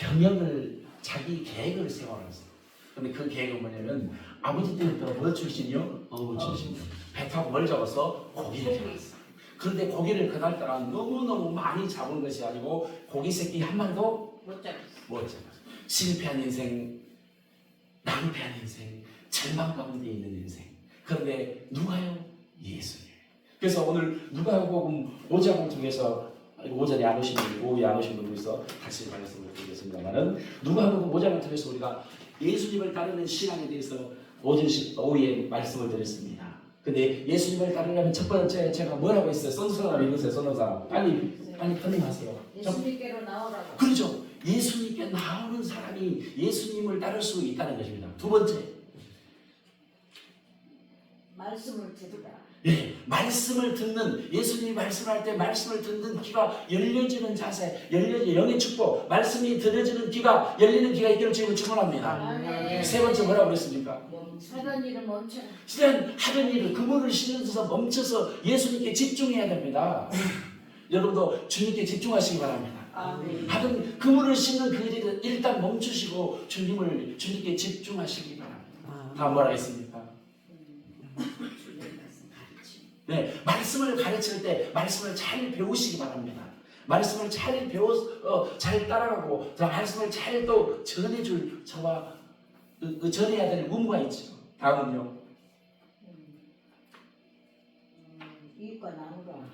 경영을 자기 계획을 세워놨어요. 근데 그 계획은 뭐냐면 아버지 때부터 뭐 출신이요? 어부 출신이요. 배 타고 뭘 잡았어? 고기를 잡았어. 그런데 고기를 그날따라 너무너무 많이 잡은 것이 아니고 고기 새끼 한 마리도 못 잡았어. 실패한 인생, 낭패한 인생, 절망 가운데 있는 인생. 그런데 누가요? 예수님. 그래서 오늘 누가복음 5장을 통해서 오전에 안 오신 분, 오후에 안 오신 분들 있어 다시 말씀을 드리겠습니다만은 누가복음 5장을 통해서 우리가 예수님을 따르는 신앙에 대해서 오후에 말씀을 드렸습니다. 근데 예수님을 따르려면 첫 번째 제가 뭐라고 했어요? 선서사람 읽으세요. 선서사람 빨리 터닝하세요. 예수님께로 나오라고. 그렇죠. 예수님께 나오는 사람이 예수님을 따를 수 있다는 것입니다. 두 번째, 말씀을 들으라. 예, 말씀을 듣는, 예수님이 말씀할 때 말씀을 듣는 귀가 열려지는 자세, 열려지는 영의 축복, 말씀이 들려지는 귀가 열리는 귀가 있기를 주님을 축원합니다. 세 번째 뭐라고 그랬습니까? 하던 일을 멈춰라. 실은 하던 일을 그물을 싣는데서 멈춰서 예수님께 집중해야 됩니다. 여러분도 주님께 집중하시기 바랍니다. 하던 그물을 싣는 그 일을 일단 멈추시고 주님께 집중하시기 바랍니다. 다음 뭐라 했습니까? 네, 말씀을 가르칠 때 말씀을 잘 배우시기 바랍니다. 말씀을 잘 잘 따라가고 말씀을 잘 또 전해줄 저와 전해야 될 의무가 있죠. 다음은요. 이웃과 나누라.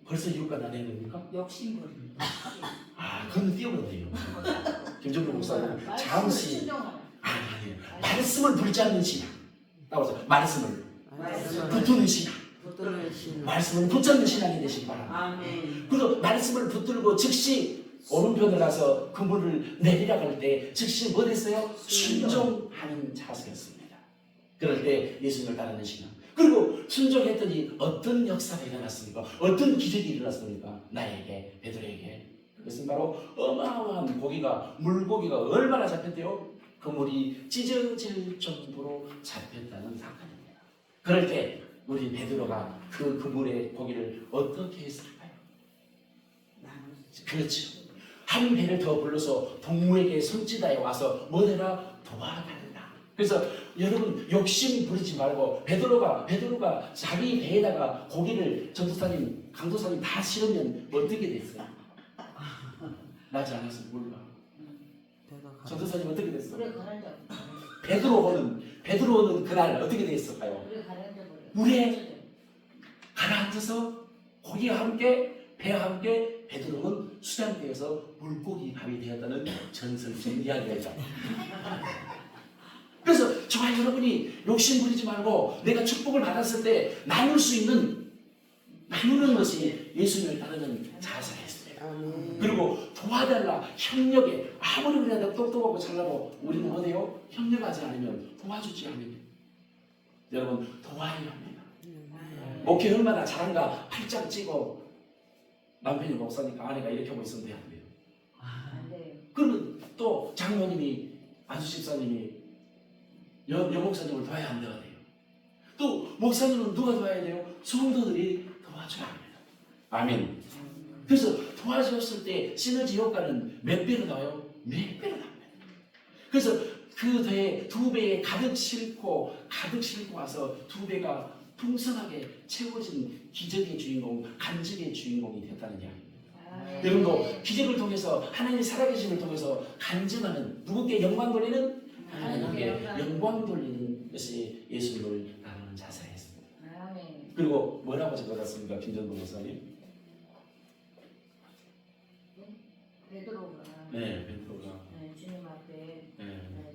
벌써 이웃과 나눠야 됩니까? 욕심부림. 그건 띄우면 돼요. 김정도 목사님 잠시 순종하라. 아니에요. 말씀을 붙지 않는 신앙. 따라서 말씀을 붙드는 신앙. 말씀을 붙잡는 신앙이 되시기 바랍니다. 그래서 말씀을 붙들고 즉시 오른편을 가서 그물을 내리라 할 때 즉시 뭐 됐어요? 순종하는 자세였습니다. 그럴 때 예수님을 따르는 신앙. 그리고 순종했더니 어떤 역사가 일어났습니까? 어떤 기적이 일어났습니까? 나에게, 베드로에게. 그것은 바로 어마어마한 물고기가 얼마나 잡혔대요? 그물이 찢어질 정도로 잡혔다는 사건입니다. 그럴 때 우리 베드로가 그 그물의 고기를 어떻게 했을까요? 그렇죠. 한 배를 더 불러서 동무에게 손짓하여 와서 뭐해라? 도와달라. 그래서 여러분 욕심 부리지 말고 베드로가 자기 배에다가 고기를 전도사님, 강도사님 다 실으면 어떻게 됐어요? 나지 않았어요. 몰라. 전도사님 어떻게 됐어요? 베드로는 그날 어떻게 됐을까요? 물에 가라앉아서 고기와 함께 배와 함께 베드로는 수장대에서 물고기 밥이 되었다는 전설적인 이야기가 있잖아요. 그래서 저와 여러분이 욕심 부리지 말고 내가 축복을 받았을 때 나누는 것이 예수님을 따르는 자세였습니다. 그리고 도와달라, 협력에 아무리 우리가 똑똑하고 잘나도 우리는 어디요? 협력하지 않으면 도와주지 않으면 여러분 도와야 합니다. 목회 얼마나 잘한가 팔짱 찌고 남편이 목사니까 아내가 이렇게 하고 있으면 돼야 돼요. 그러면 또 장모님이 안수 집사님이 여목사님을 도와야 안 돼요. 또 목사님은 누가 도와야 돼요? 성도들이 도와줘야 합니다. 아멘. 그래서 도와줬을 때 시너지 효과는 몇 배로 나와요? 몇 배로 나옵니다. 그래서 그 배에 두 배에 가득 싣고 와서 두 배가 풍성하게 채워진 기적의 주인공, 간증의 주인공이 되었다는 이야기입니다. 여러분도 기적을 통해서 하나님의 살아계심을 통해서 간증하는 누구께 영광 돌리는 하나님께 영광 돌리는 것이 예수님을 따르는 자세였습니다. 그리고 뭐라고 적어놨습니까? 김전동 목사님? 베드로가 주님 앞에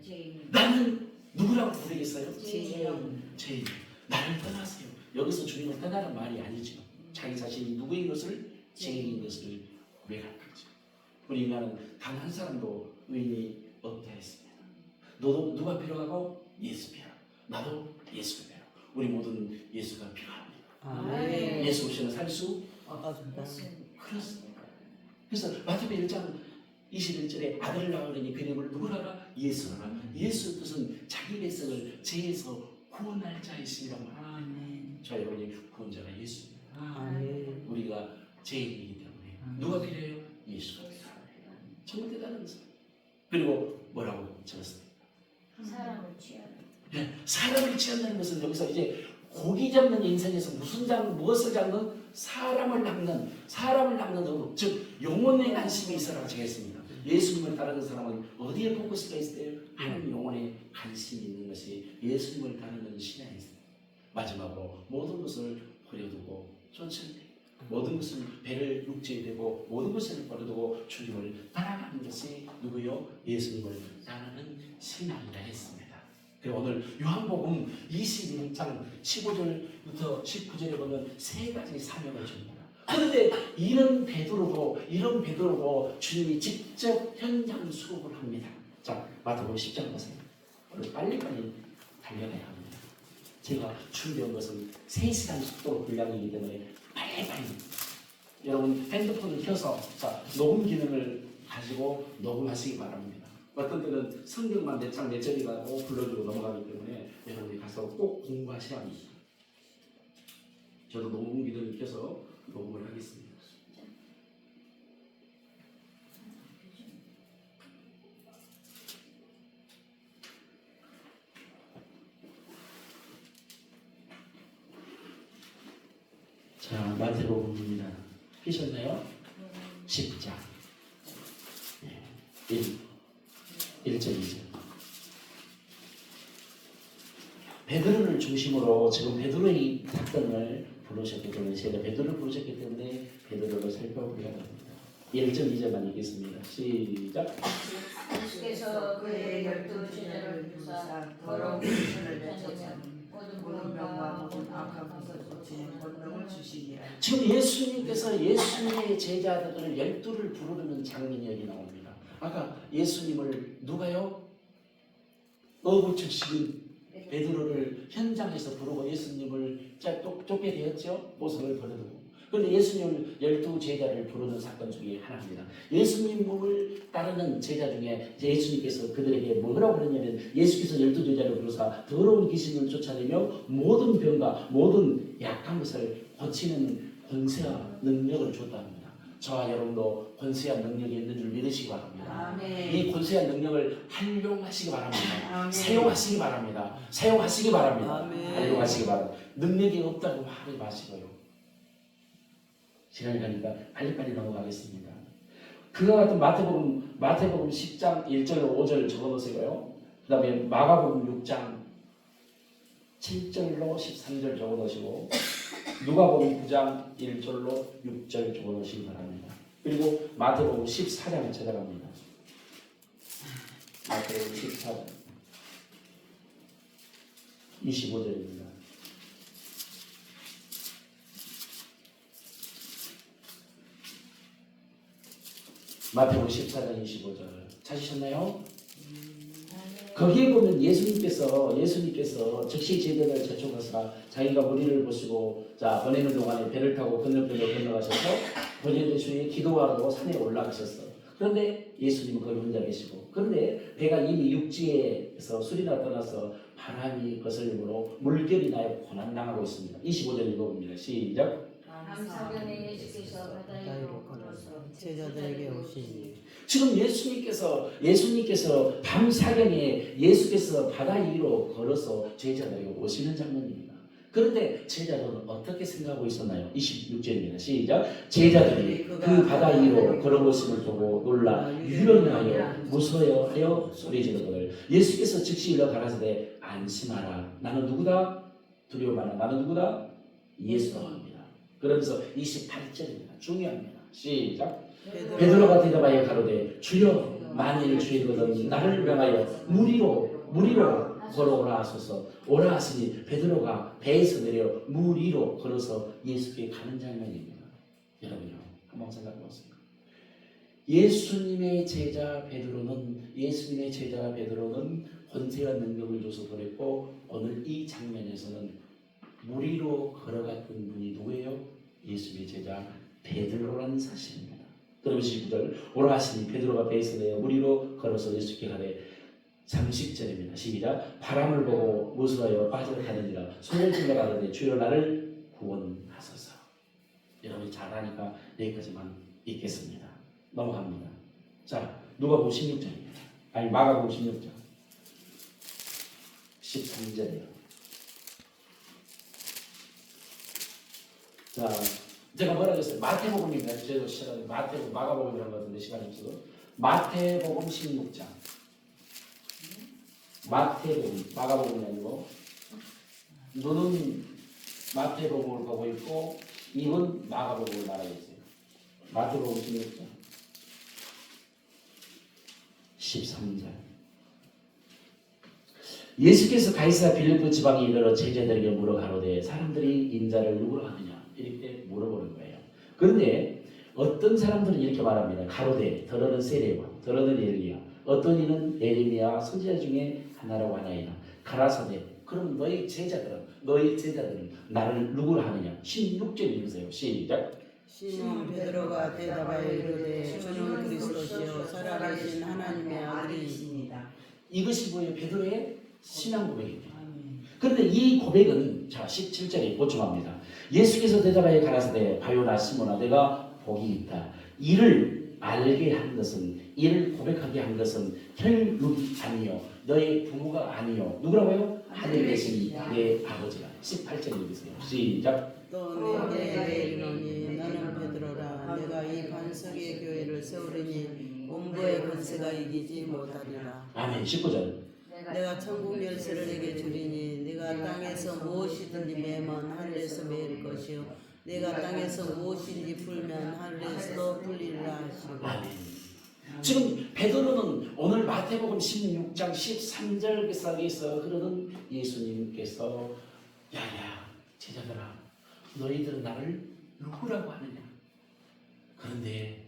죄인. 나는 누구라고 부르겠어요? 죄인. 나를 떠나세요. 여기서 주님을 떠나는 말이 아니죠. 자기 자신이 누구인 것을 죄인인 것을 고백할 거죠. 우리 인간은 단 한 사람도 의인이 없다 했습니다. 너도 누가 필요하고? 예수 필요. 나도 예수 필요. 우리 모두는 예수가 필요합니다. 예수 없이는 살 수 없습니다. 그렇습니다. 그래서 마태복음 1장 21절에 아들을 낳으려니 그 이름을 누구라가? 예수라. 예수의 뜻은 자기 백성을 죄에서 구원할 자이시라고 말합니다. 저 여러분이 구원자가 예수입니다. 우리가 죄인이기 때문에 누가 필요해요? 예수가 필요합니다. 정말 대단한 사람. 그리고 뭐라고 적었습니까? 사람을 취하는. 네, 사람을 취한다는 것은 여기서 이제 고기 잡는 인생에서 무엇을 잡는? 사람을 낚는 어부, 즉 영혼의 관심이 있어라 적했습니다. 예수님을 따르는 사람은 어디에 포커스가 있어요? 하나님 영혼에 관심이 있는 것이 예수님을 따르는 신앙입니다. 마지막으로 모든 것을 버려두고 쫓을 모든 것을 배를 육지에 대고 모든 것을 버려두고 주님을 따라가는 것이 누구요? 예수님을 따르는 신앙이라 했습니다. 그리고 오늘 요한복음 21장 15절부터 19절에 보면 세 가지 사명을 줍니다. 그런데 이런 베드로고 주님이 직접 현장 수업을 합니다. 자, 마태복음 10장 보세요. 오늘 빨리빨리 달려가야 합니다. 제가 준비한 것은 3시간 속도로 분량이기 때문에 빨리빨리 여러분 핸드폰을 켜서 자, 녹음 기능을 가지고 녹음하시기 바랍니다. 어떤 때는 성경만 몇 장 몇 절이라고 불러주고 넘어가기 때문에 여러분이 가서 꼭 공부하셔야 합니다. 저도 녹음 기능을 켜서 녹음을 하겠습니다. 자, 마태복음입니다. 피셨나요? 10장 1절 2절. 베드로를 중심으로 지금 베드로의 사건을 부르셨기 때문에 제가 베드로를 부르셨기 때문에 베드로를 살펴보려고 합니다. 1절 2절만 읽겠습니다. 시작. 예수께서 그의 12제자를 부사 더러운 귀신을 내쫓아 모든 병과 모든 악한 것을 쫓으는 권능을 주시니라. 지금 예수님께서 예수님의 제자들을 12를 부르는 장면이 여기 나옵니다. 아까 예수님을 누가요? 어부치신 베드로를 현장에서 부르고 예수님을 쫓게 되었죠. 모습을 버려두고. 그런데 예수님을 12제자를 부르는 사건 중에 하나입니다. 예수님을 따르는 제자 중에 예수님께서 그들에게 뭐라고 그러냐면 예수께서 12제자를 부르사 더러운 귀신을 쫓아내며 모든 병과 모든 약한 것을 고치는 권세와 능력을 줬다 합니다. 저와 여러분도 권세와 능력이 있는 줄 믿으시기 바랍니다. 아멘. 이 권세와 능력을 활용하시기 바랍니다. 아멘. 사용하시기 바랍니다. 사용하시기 바랍니다. 아멘. 활용하시기 바랍니다. 능력이 없다고 말하지 마시고요. 시간이 가니까 빨리빨리 넘어가겠습니다. 그와 같은 마태복음 10장 1절 5절 적어놓으세요. 그 다음에 마가복음 6장 7절로 13절 적어놓으시고 누가복음 9장 1절로 6절 적어놓으시기 바랍니다. 그리고 마태복음 14장을 찾아갑니다. 마태복음 14장 25절입니다. 마태복음 14장 25절 찾으셨나요? 거기에 보면 예수님께서 즉시 제자들을 재촉하사 자기가 무리를 보시고 자 보내는 동안에 배를 타고 건너편으로 건너가셔서 본인의 주에 기도하러 산에 올라가셨어. 그런데 예수님은 거기 혼자 계시고 그런데 배가 이미 육지에서 수리나 떠나서 바람이 거슬림으로 물결이 나여 고난당하고 있습니다. 25절 읽어봅니다. 시작. 밤사경에 예수께서 바다 위로 걸어서 제자들에게 오시니 지금 예수님께서 밤사경에 예수께서 바다 위로 걸어서 제자들에게 오시는 장면입니다. 그런데 제자들은 어떻게 생각하고 있었나요? 26절입니다. 시작. 제자들이 그 바다 위로 걸어오심을 보고 놀라 유명하여 무서워하여 소리지르거늘 예수께서 즉시 일러 가라사대 안심하라. 나는 누구다? 두려워 마라. 나는 누구다? 예수다 합니다. 그러면서 28절입니다. 중요합니다. 시작. 베드로가 대답하여 가로되 주여 만일 주이거든 나를 명하여 무리로 걸어오라 하소서. 오라 하시니 베드로가 배에서 내려 물 위로 걸어서 예수께 가는 장면입니다. 여러분요 한번 생각해 보세요. 예수님의 제자 베드로는 권세와 능력을 줘서 보냈고 오늘 이 장면에서는 물 위로 걸어갔던 분이 누구예요? 예수님의 제자 베드로라는 사실입니다. 그러면서 19절 오라 하시니 베드로가 배에서 내려 물 위로 걸어서 예수께 가되 30절입니다. 시작. 바람을 보고 무서워하여 빠져가느니라 손을 들려 가더니 주여 나를 구원하소서. 여러분이 잘하니까 여기까지만 읽겠습니다. 넘어갑니다. 자 누가복음 16장입니다. 아니 마가복음 16장 13절이요. 자, 제가 뭐라고 했어요? 마태복음입니다. 제가 시간에 마태복음, 마가복음이라는 것 같은데 시간이 없어서 마태복음 16장. 마태복음, 마가복음이 아니고 눈은 마태복음을 보고 있고 입은 마가복음을 말하고 있어요. 마태복음 16장 13절. 예수께서 가이사 빌립보 지방에 이르러 제자들에게 물어 가로되 사람들이 인자를 누구로 하느냐 이렇게 물어보는 거예요. 그런데 어떤 사람들은 이렇게 말합니다. 가로되 더러는 세례와 더러는 엘리야 어떤 이는 에레미야 선지자 중에 하나라고 하나이다. 가라사대 그럼 너희 제자들은 나를 누구로 하느냐. 16절 읽으세요. 시작. 시몬 베드로가 대답하여 이르되 주는 그리스도시요 살아계신 하나님의 아들이십니다. 이것이 뭐예요? 베드로의 신앙 고백입니다. 그런데 이 고백은 자 17절에 보충합니다. 예수께서 대답하여 가라사대 바요나 시몬아 내가 복이 있다. 이를 알게 한 것은 이를 고백하게 한 것은 혈육이 아니요 너의 부모가 아니요 누구라고요? 하늘에 계신 내 아버지라. 18절 읽으세요. 시작. 또 내게 이르노니 너는 베드로라 내가 이 반석의 교회를 세우리니 음부의 권세가 이기지 못하리라. 아멘. 19절. 내가 천국 열쇠를 내게 주리니 네가 땅에서 무엇이든지 매면 하늘에서 매일 것이요 네가 땅에서 무엇인지 풀면 하늘에서도 풀리리라 하시고. 아멘. 지금 베드로는 오늘 마태복음 16장 13절에서 그러는 예수님께서 야야 제자들아 너희들은 나를 누구라고 하느냐. 그런데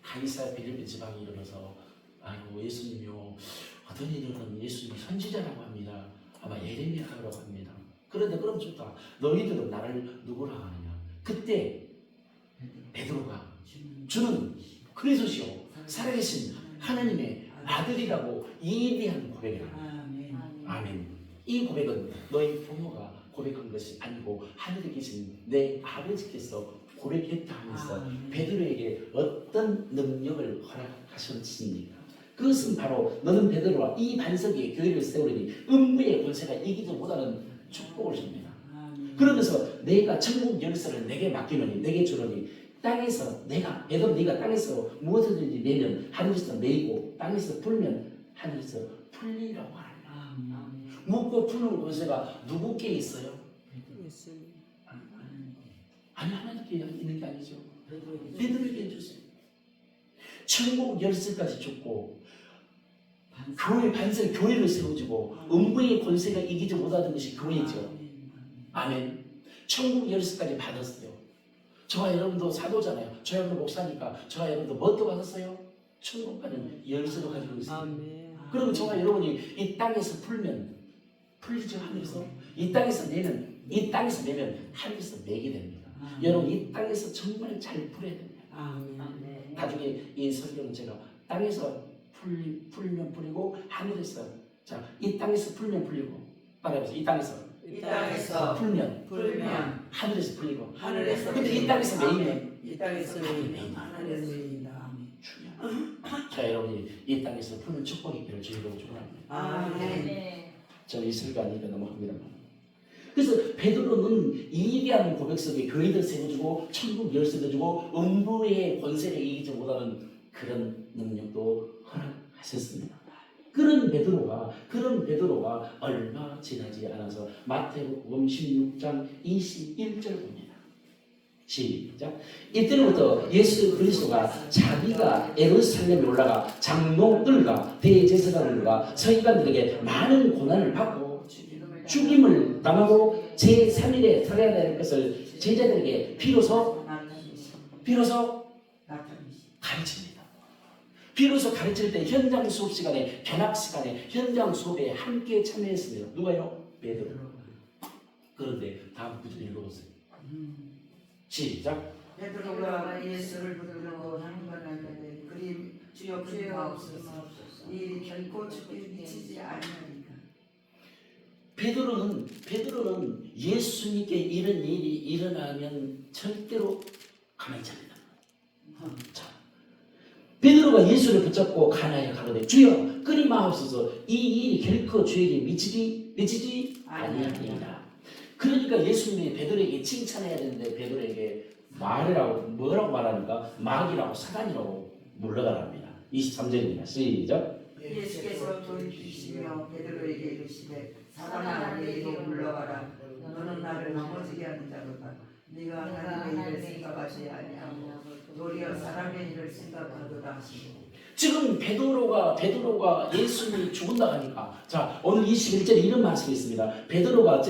가이사 빌립보 지방에 이르러서 아이고 예수님이요 어떤 이들은 예수님 선지자라고 합니다. 아마 예레미야라고 합니다. 그런데 그럼 좋다. 너희들은 나를 누구라고 하느냐. 그때 베드로가 주는 그리스도시요 살아계신 하나님의 아들이라고 예비한 고백을 합니다. 아멘. 이 고백은 너희 부모가 고백한 것이 아니고 하늘에 계신 내 아버지께서 고백했다 하면서 베드로에게 어떤 능력을 허락하셨습니까? 그것은 바로 너는 베드로와 이 반석 위에 교회를 세우리니 음부의 권세가 이기지 못하는 축복을 줍니다. 그러면서 내가 천국 열쇠를 내게 맡기노니 내게 주노니 땅에서 내가 베드로 네가 땅에서 무엇이든지 매면 하늘에서 매이고 땅에서 풀면 하늘에서 풀리라고 하느냐. 묻고 푸는 권세가 누구께 있어요? 아니 하나님께 있는 게 아니죠. 베드로에게 주세요. 천국 열쇠까지 줬고 교회 반석 교회를 세워주고 음부의 권세가 이기지 못하던 것이 교회죠. 아멘. 천국 열쇠까지 받았어요. 저와 여러분도 사도잖아요. 저 여러분도 목사니까 저와 여러분도 뭣도 받았어요? 천국 가는 열쇠를 가지고 있어요. 그러면 저와 여러분이 이 땅에서 풀면 풀리죠. 하늘에서 이 땅에서 내면 하늘에서 내게 됩니다. 여러분 이 땅에서 정말 잘 풀어야 됩니다. 나중에 이 설교는 제가 땅에서 풀면 풀리고 하늘에서 자 이 땅에서 풀면 풀리고 말해보세요. 이 땅에서 풀면 하늘에서 풀리고 근데 이 땅에서 매이면 하늘에서 매인다. 자 여러분이 이 땅에서 풀는 축복이 있기를 주님으로 축원합니다. 저는 이 설교 아니니까 넘어갑니다. 그래서 베드로는 이기한 고백 속에 교회들 세워주고 천국 열쇠도 주고 음부의 권세를 이기지 못하는 그런 능력도 허락하셨습니다. 그런 베드로가 얼마 지나지 않아서 마태복음 16장 21절 봅니다. 시작. 이때로부터 예수 그리스도가 자기가 예루살렘에 올라가 장로들과 대제사장들과 서기관들에게 많은 고난을 받고 죽임을 당하고 제3일에 살아야 될 것을 제자들에게 비로소 가르칩니다. 비로소 가르칠 때 현장 수업 시간에 견학 시간에 현장 수업에 함께 참여했습니다. 누가요? 베드로. 그런데 다음 구절 읽어보세요. 시작. 베드로가 예수를 붙들고 한번하되 그리 주여 주옵소서 이 일이 결코 죽게 미치지 아니하리까. 베드로는 예수님께 이런 일이 일어나면 절대로 가만히 않는다. 자, 베드로가 예수를 붙잡고 가나에 가로되 주여 끊임없어서 이 일이 결코 주에게 미치지 아니하리라. 그러니까 예수님이 베드로에게 칭찬해야 되는데 베드로에게 뭐라고 말하니까 마귀라고 사단이라고 물러가랍니다. 23절입니다. 시작. 예수께서 돌이키시며 베드로에게 이르시되 사단아 내게로 물러가라. 너는 나를 넘어지게 하는 자로다. 네가 하나님의 일을 생각하지 아니하고 도리어 사람의 일을 생각하도다 하시고. 지금 베드로가 예수님이 죽은다 하니까 자 오늘 21절에 이런 말씀이 있습니다. 베드로가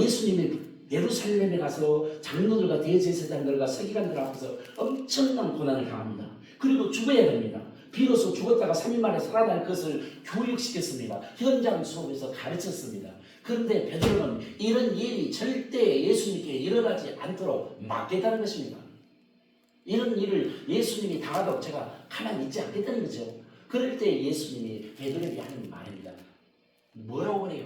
예수님이 예루살렘에 가서 장로들과 대제사장들과 서기관들 앞에서 엄청난 고난을 당합니다. 그리고 죽어야 됩니다. 비로소 죽었다가 3일 만에 살아날 것을 교육시켰습니다. 현장 수업에서 가르쳤습니다. 그런데 베드로는 이런 일이 절대 예수님께 일어나지 않도록 막겠다는 것입니다. 이런 일을 예수님이 당하도록 제가 가만히 있지 않겠다는 거죠. 그럴 때 예수님이 베드로에게 하는 말입니다. 뭐라고 그래요?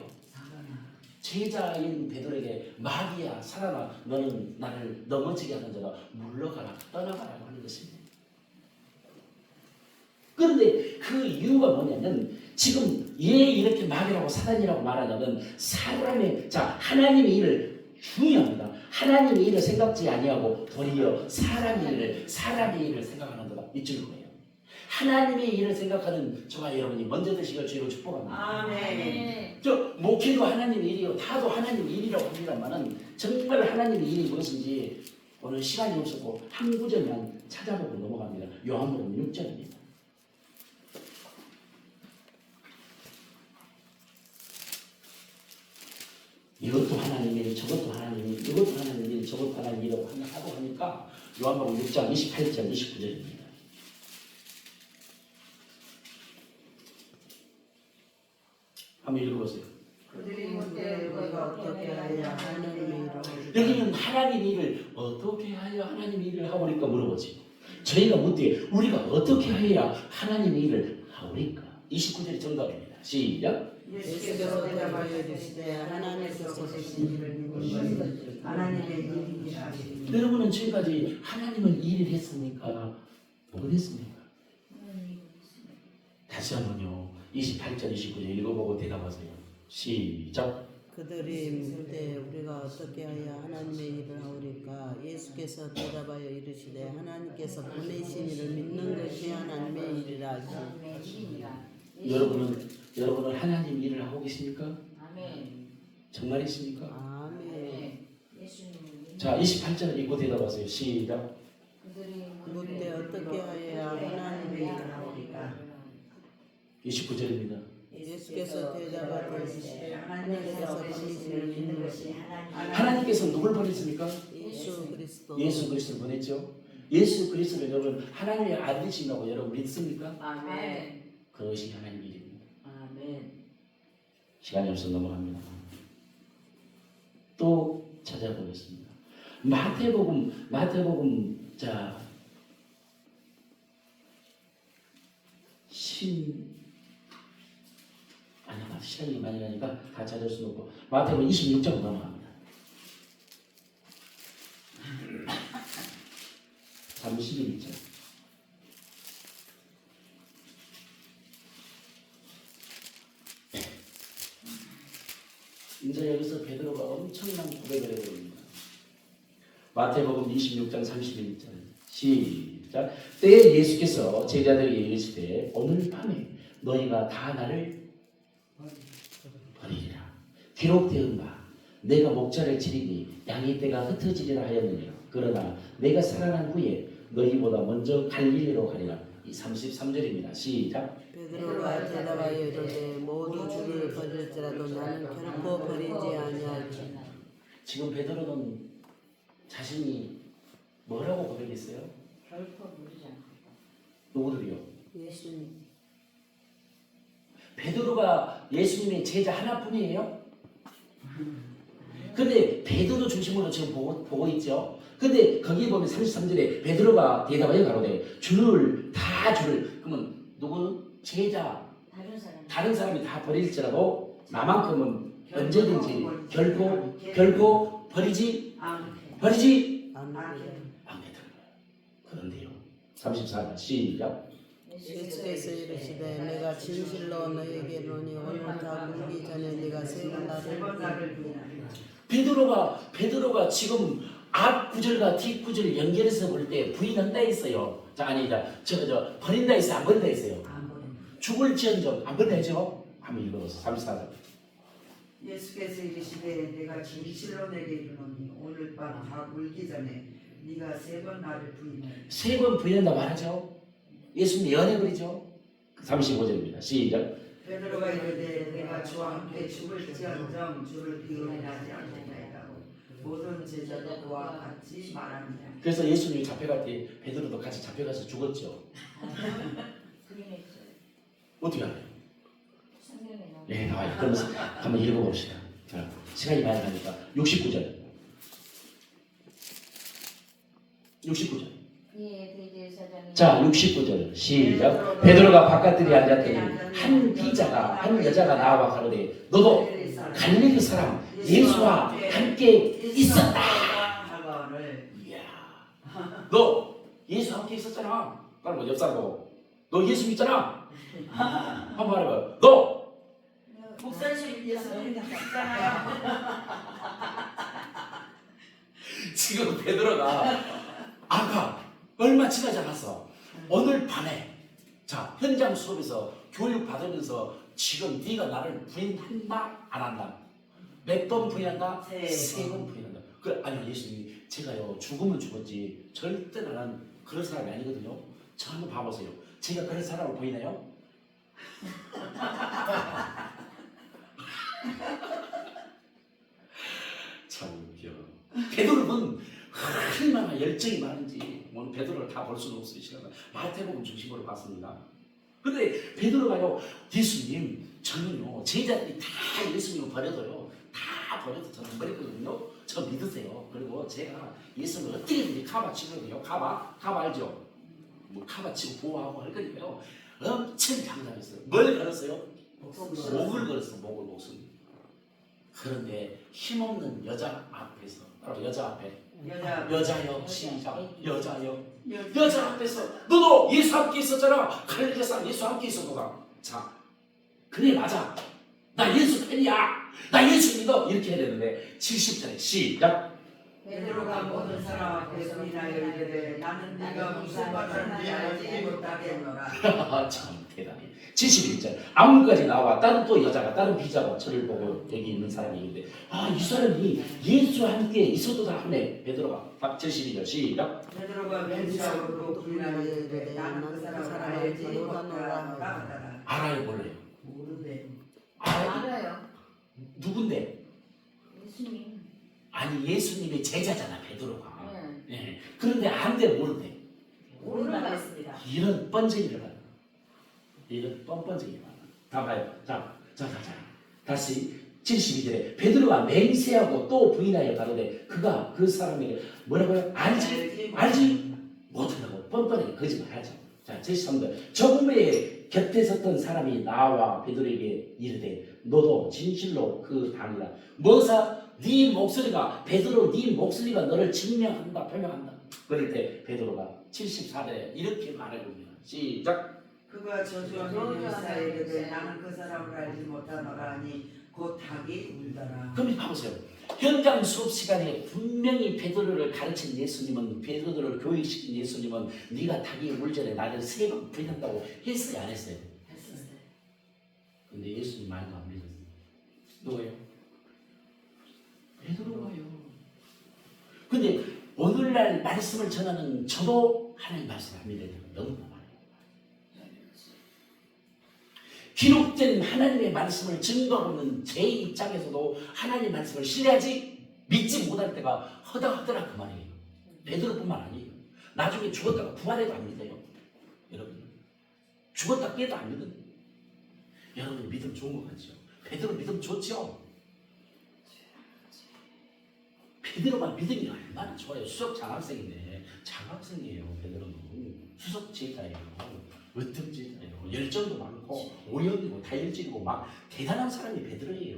제자인 베드로에게 마귀야 사단아 너는 나를 넘어지게 하는 자가 물러가라 떠나가라고 하는 것입니다. 그런데 그 이유가 뭐냐면 지금 왜 이렇게 마귀라고 사단이라고 말하냐면 사람의 하나님의 일을 중요합니다. 하나님의 일을 생각지 아니하고 도리어 사람의 일을 생각하는 거다. 이쪽인 거예요. 하나님의 일을 생각하는 저와 여러분이 먼저 되시길 주로 축복합니다. 아멘. 저 목회도 하나님의 일이요 다도 하나님의 일이라고 합니다만은 정말 하나님의 일이 무엇인지 오늘 시간이 없었고 한 구절만 찾아보고 넘어갑니다. 요한복음 6절입니다. 이것도 하나님의 일, 저것도 하나님의 일, 이것도 하나님의 일, 저것도 하나님의 일이라고 하고 하니까 요한복음 6장 28절, 29절입니다. 한번 읽어보세요. 그들이 묻되 우리가 어떻게 하여 하나님의 일을 여기는 하나님의 일을 어떻게 하여 하나님의 일을 하오리까 물어보지. 저희가 묻되 우리가 어떻게 해야 하나님의 일을 하오리까? 29절이 정답입니다. 시작. 예수께서 대답하여 이르시되 하나님께서 되신 일을 믿는 것은 하나님의 일이니라 하시니. 여러분은 지금까지 하나님은 일을 했습니까? 못 했습니까? 다시 한번요. 28절 29절 읽어보고 대답하세요. 시작. 그들이 묻되 우리가 어떻게 하여 하나님의 일을 하오리까? 예수께서 대답하여 이르시되 하나님께서 보내신 이를 믿는 것이 하나님의 일이라 하시니. 여러분은 하나님 일을 하고 계십니까? 아멘. 정말이십니까? 아멘. 자 28절 읽고 대답하세요. 시작. 묻되 어떻게 하여야 하나님의 일을 하오리까? 29절입니다. 예수께서 대답하여 이르시되 하나님께서 보내신 이를 믿는 것이 하나님께서 누굴 보냈습니까? 예수 그리스도. 예수 그리스도를 보냈죠. 예수 그리스도를 여러분 하나님의 아들이시라고 여러분 믿습니까? 아멘. 그것이 하나님의 일입니다. 아멘. 시간이 없어 넘어갑니다. 또 찾아보겠습니다. 마태복음 자 시간이 많이 가니까 다 찾을 수 없고 마태복음 26장 넘어갑니다. 31절. 이제 여기서 베드로가 엄청난 고백을 해버립니다. 마태복음 26장 31절 시작. 때에 예수께서 제자들에게 이르시되 오늘 밤에 너희가 다 나를 버리리라. 기록되은 바 내가 목자를 치리니 양의 떼가 흩어지리라 하였느니라. 그러나 내가 살아난 후에 너희보다 먼저 갈릴리로 가리라. 이 33절입니다. 시작. 베드로가 대답하여 이르되 모두 주를 버릴지라도 나는 결코 버리지 아니하리라. 지금 베드로는 자신이 뭐라고 고백했어요? 결코 모르지 않겠다. 누구들이요? 예수님. 베드로가 예수님의 제자 하나뿐이에요? 근데 베드로 중심으로 지금 보고 있죠. 근데 거기 보면 33절에 베드로가 대답하여 가로되 주를 그러면 누구 되자 다른 사람이 다 버릴지라도 나만큼은 언제든지 결코 버리지 아멘. 않겠다. 그런데요. 34절 시작. 예수께서 이르시되 내가 진실로 너에게 이르노니 오늘 다 굴기 전에 네가 세 번 세번 나를 나를 부인하리라. 베드로가 지금 앞 구절과 뒷 구절 연결해서 볼 때 부인한다 했어요. 자, 아니, 저 버린다 했어요. 안 버린다 했어요. 안 보낸다. 죽을지언정 안 버린다 했죠? 한번 읽어보세요. 34절. 예수께서 이르시되 내가 진실로 내게 이르노니 오늘 밤 다 울기 전에 네가 세 번 나를 부인하리라. 세 번 부인한다 말하죠. 예수님 예언해버리죠. 35절입니다. 시작. 베드로가 이르되 내가 주와 함께 죽을지언정 주를 비운하지 않겠나이다고 모든 제자도 그와 같이 말합니다. 그래서 예수님이 잡혀갈 때 베드로도 같이 잡혀가서 죽었죠. 어떻게 알아요? 예, 나와요. 그러면서 한번 읽어봅시다. 자, 시간이 많이 가니까 69절. 69절. 자, 69절 시작. 베드로가 바깥들이 앉았더니 한 여자가 나와 가로되 너도 갈릴리 사람 예수와 함께 있었다. 이야, 너 예수 함께 있었잖아. 그럼 옆 사람 보고 너 예수 믿잖아. 한번 말해봐. 너 목사님 예수님 있잖아요. 지금 베드로가 아까 얼마 지나지 않았어. 오늘 밤에 자 현장 수업에서 교육 받으면서 지금 네가 나를 부인한다 안 한다? 몇 번 부인한다? 세 번 부인한다. 그 아니요 예수님이 제가요 죽으면 죽었지 절대 나는 그런 사람이 아니거든요. 저 한번 봐보세요. 제가 그런 사람을 보이나요? 참 웃겨. 베드로는 얼마나 열정이 많은지 오늘 베드로를 다 볼 수는 없어요. 시간은 마태복음 중심으로 봤습니다. 근데 베드로가요 예수님 저는요 제자들이 다 예수님을 버려도요 다 버려도 저는 버렸거든요. 저 믿으세요. 그리고 제가 예수님을 어떻게든지 카바치거든요. 카바 알죠? 뭐 카바치고 보호하고 할 거니까요. 엄청 장담했어요. 뭘 걸었어요? 목을 걸었어. 목을. 그런데 힘없는 여자 앞에서 바로 여자 앞에 여자여 시작 여자 앞에서 너도 예수 함께 있었잖아. 갈릴리 사람 예수 함께 있었구나. 자 그래 맞아. 나 예수 팬이야. 나 예수 믿어. 이렇게 해야 되는데 70절에 시작. 베드로가 모든 사람 앞에 부인하여 이르되 나는 네가 무슨 말하는지 알지 못하겠노라. 참 대단해. 71절 아문까지 나와 다른 비자가 저를 보고 여기 있는 사람이 있는데 이 사람이 예수와 함께 있어도다 하네. 베드로가 72절 시작. 베드로가 맹세하고 부인하여 이르되 나는 그 사람을 알지 못하노라. 알아요 몰라요? 모르되 알아요. 누군데? 예수님. 아니 예수님의 제자잖아 베드로가. 네. 예. 그런데 안돼 모른대. 모르겠습니다. 이런 뻔쟁이를 하는. 이런 뻔뻔쟁이를 하는. 다 봐요. 자 다시 72절에 베드로가 맹세하고 또 부인하여 가로되 그가 그 사람에게 뭐라고요? 알지 못한다고 뻔뻔하게 거짓말하죠. 자 73절 저금에 곁에 섰던 사람이 나와 베드로에게 이르되 너도 진실로 그 당이라. 뭐사 네 목소리가 베드로 네 목소리가 너를 증명한다 표명한다. 그럴 때 베드로가 74절에 이렇게 말해봅니다. 시작. 그가 저주하는 일사에 이르되 나는 그 사람을 알지 못하노라 하니 곧 닭이 울더라. 그럼 봐보세요. 현장 수업 시간에 분명히 베드로를 가르친 예수님은 베드로를 교육시킨 예수님은 네가 닭이 울 전에 나를 3번 부인한다고 했어요 안 했어요? 했었어요. 근데 예수님 말도 안 믿었어요. 누구예요? 베드로가요. 근데 오늘날 말씀을 전하는 저도 하나님 말씀 안 믿어요. 너무나 많아요. 기록된 하나님의 말씀을 증거하는 제 입장에서도 하나님의 말씀을 신뢰하지 믿지 못할 때가 허다하더라 그 말이에요. 베드로뿐만 아니에요. 나중에 죽었다가 부활해도 안 믿어요. 여러분 죽었다 깨도 안 믿어요. 여러분 믿음 좋은 것 같죠? 베드로 믿음 좋죠? 베드로가 믿음이 얼마나 좋아요. 수석 장학생인데 장학생이에요. 베드로는 수석 제자예요. 으뜸 제자예요. 열정도 많고 오연이고 다혈질이고 막 대단한 사람이 베드로예요.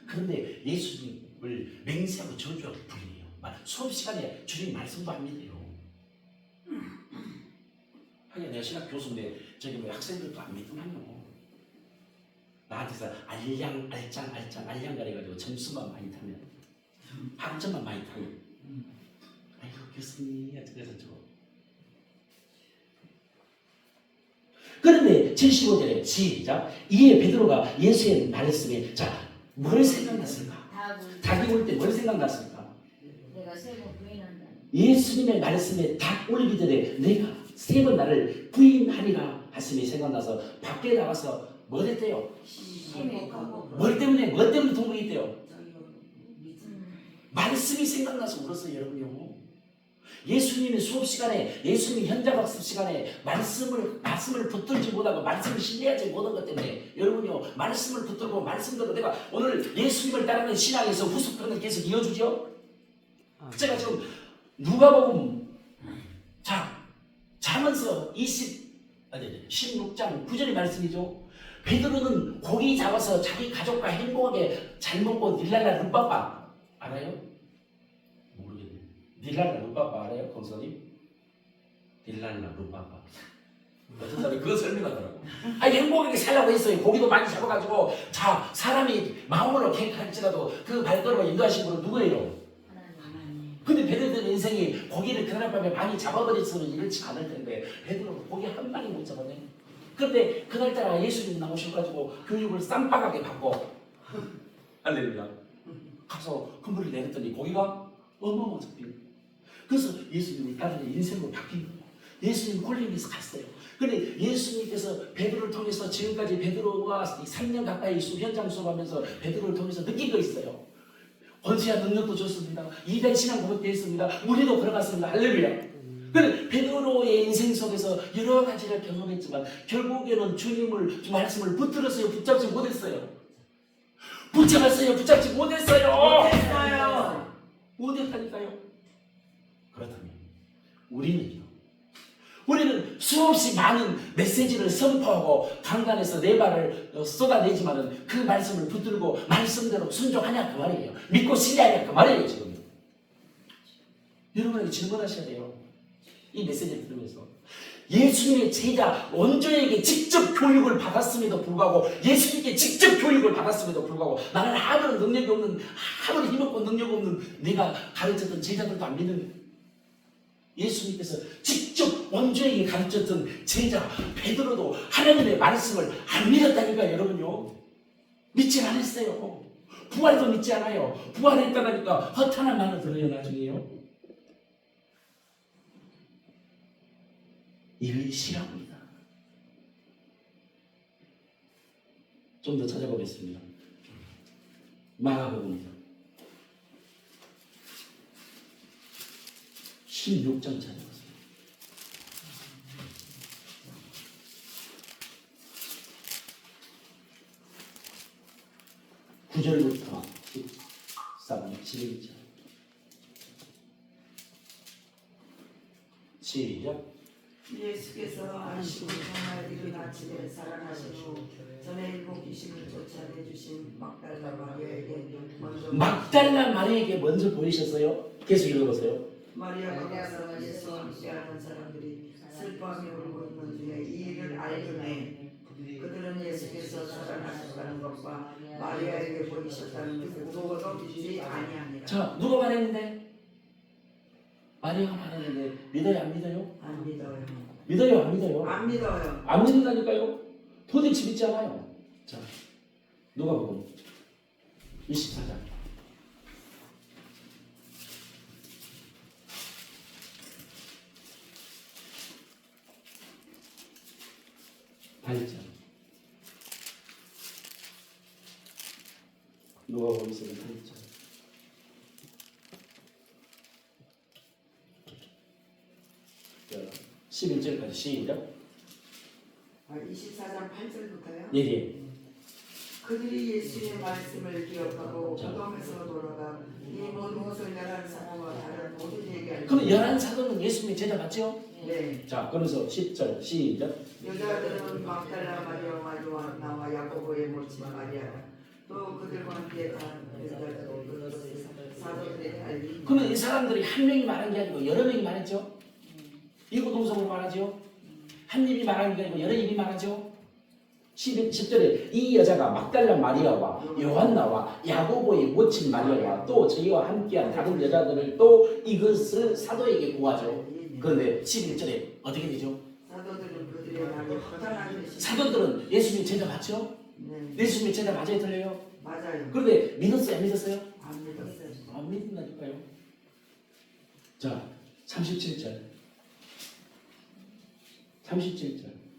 그런데 예수님을 맹세하고 저주하고 부인해요. 수업 시간에 주님 말씀도 안 믿어요. 하긴 내가 신학 교수인데 저기 뭐 학생들도 안 믿더만요. 나한테서 알량 가려가지고 점수만 많이 타면 학점만 많이 타면 아이고 교수님 그래서 저거. 그런데 75절에 시작. 이에 베드로가 예수의 말씀에 뭘 생각났을까? 닭이 올 때 뭘 생각났을까? 내가 세 번 부인한다. 예수님의 말씀에 닭 올리기 전에 내가 3번 나를 부인하리라 하심이 생각나서 밖에 나가서 뭐 했대요? 뭐 때문에 동거했대요? 말씀이 생각나서 울었어요. 여러분요. 예수님의 수업 시간에, 예수님의 현장 학습 시간에 말씀을 붙들지 못하고 말씀을 신뢰하지 못한 것 때문에 여러분요, 말씀을 붙들고 말씀대로 내가 오늘 예수님을 따르는 신앙에서 후속편을 계속 이어주죠. 제가 지금 누가복음 잠언서 16장 9절의 말씀이죠. 베드로는 고기 잡아서 자기 가족과 행복하게 잘 먹고 닐랄라 룻바빠 알아요? 모르겠네요. 닐랄라 룻바빠 알아요? 권사님? 닐랄라 룻바빠 어떤 사람이 그거 설명하더라고. 아니 행복하게 살라고 했어요. 고기도 많이 잡아가지고 사람이 마음으로 행할지라도 그 발걸음을 인도하신 분은 누구예요? 근데 베드로의 인생이 고기를 그날 밤에 많이 잡아버렸으면 이렇지 않을 텐데 베드로는 고기 한 마리 못 잡았네. 그런데 그날따라 예수님 나오셔가지고 교육을 쌈박하게 받고 할렐루야 가서 그물을 내렸더니 고기가 어마어마한 잡힌. 그래서 예수님을 따르는 인생으로 바뀐 거예요. 예수님 콜링에서 갔어요. 근데 예수님께서 베드로를 통해서 지금까지 베드로가 3년 가까이 현장 수업하면서 베드로를 통해서 느낀 거 있어요. 권세와 능력도 줬습니다. 이단 신앙 고백도 했습니다. 우리도 걸어갔습니다. 할렐루야. 근데 베드로의 인생 속에서 여러 가지를 경험했지만 결국에는 주님을 말씀을 붙들었어요. 붙잡지 못했어요. 붙잡았어요. 붙잡지 못했어요. 못했다니까요. 그렇다면 우리는 수없이 많은 메시지를 선포하고 강단에서 내 말을 쏟아내지만은 그 말씀을 붙들고 말씀대로 순종하냐 그 말이에요. 믿고 신뢰하냐 그 말이에요. 지금 여러분에게 질문하셔야 돼요. 이 메시지를 들으면서 예수님의 제자 원조에게 직접 교육을 받았음에도 불구하고 예수님께 직접 교육을 받았음에도 불구하고 나는 아무런 능력이 없는 아무런 힘없고 능력 없는 내가 가르쳤던 제자들도 안 믿는 예수님께서 직접 원조에게 가르쳤던 제자 베드로도 하나님의 말씀을 안 믿었다니까요. 여러분요. 믿지 않았어요. 부활도 믿지 않아요. 부활했다니까 허탄한 말을 들어요. 나중에요. 이를 싫어합니다. 좀 더 찾아보겠습니다. 마가복음입니다. 16장 찾아보세요. (9절부터) 13, 11절 시작. 예수께서 안식일 전날 이른 아침에 살아나신 후 전에 일곱 귀신을 쫓아내주신 막달라 마리아에게 먼저 보이셨어요. 계속 읽어보세요. 마리아가 가서 예수와 함께하는 사람들이 슬퍼하며 울고 있는 중에 이 일을 알기에 그들은 예수께서 살아나셨다는 것과 마리아에게 보이셨다는 것을 보고도 믿지 아니하니라. 자, 누가 말했는데? 마리아가 말했는데 믿어요 안 믿어요? 안 믿어요. 믿어요 안 믿어요? 안 믿어요. 안 믿는다니까요. 도대체 믿지 않아요. 자, 누가복음 24장 8절 누가복음 8절 11절까지 시작. 24장 8절부터요? 예. 그들이 예수의 말씀을 기억하고 자. 무덤에서 돌아가 이 모든 것을 11사도와 다른 모든 얘기하니. 그럼 11사도는 예수님의 제자 맞죠? 네. 자, 그러면서 10절 시작. 여자들은 막달라 마리아와 요한나와 야고보의 모친 마리아 또 그들과 함께 간 여자들도 그것을 사도들에게 알리니. 그러면 이 사람들이 한 명이 말한 게 아니고 여러 명이 말했죠? 이구동성으로 말하죠? 한 입이 말하는 게 아니고 여러 입이 말하죠. 10절에 이 여자가 막달라 마리아와 요한나와 야고보의 모친 마리아와 또 저희와 함께한 다른 여자들을 또 이것을 사도에게 구하죠. 그런데 11절에 어떻게 되죠? 사도들은 그들의 말을 허탄하게 사도들은 예수님 제자 맞죠? 네, 예수님의 제자 맞아야 들려요? 맞아요. 그런데 믿었어요? 안 믿었어요? 안 믿었어요. 안 믿는다니까요. 자, 37절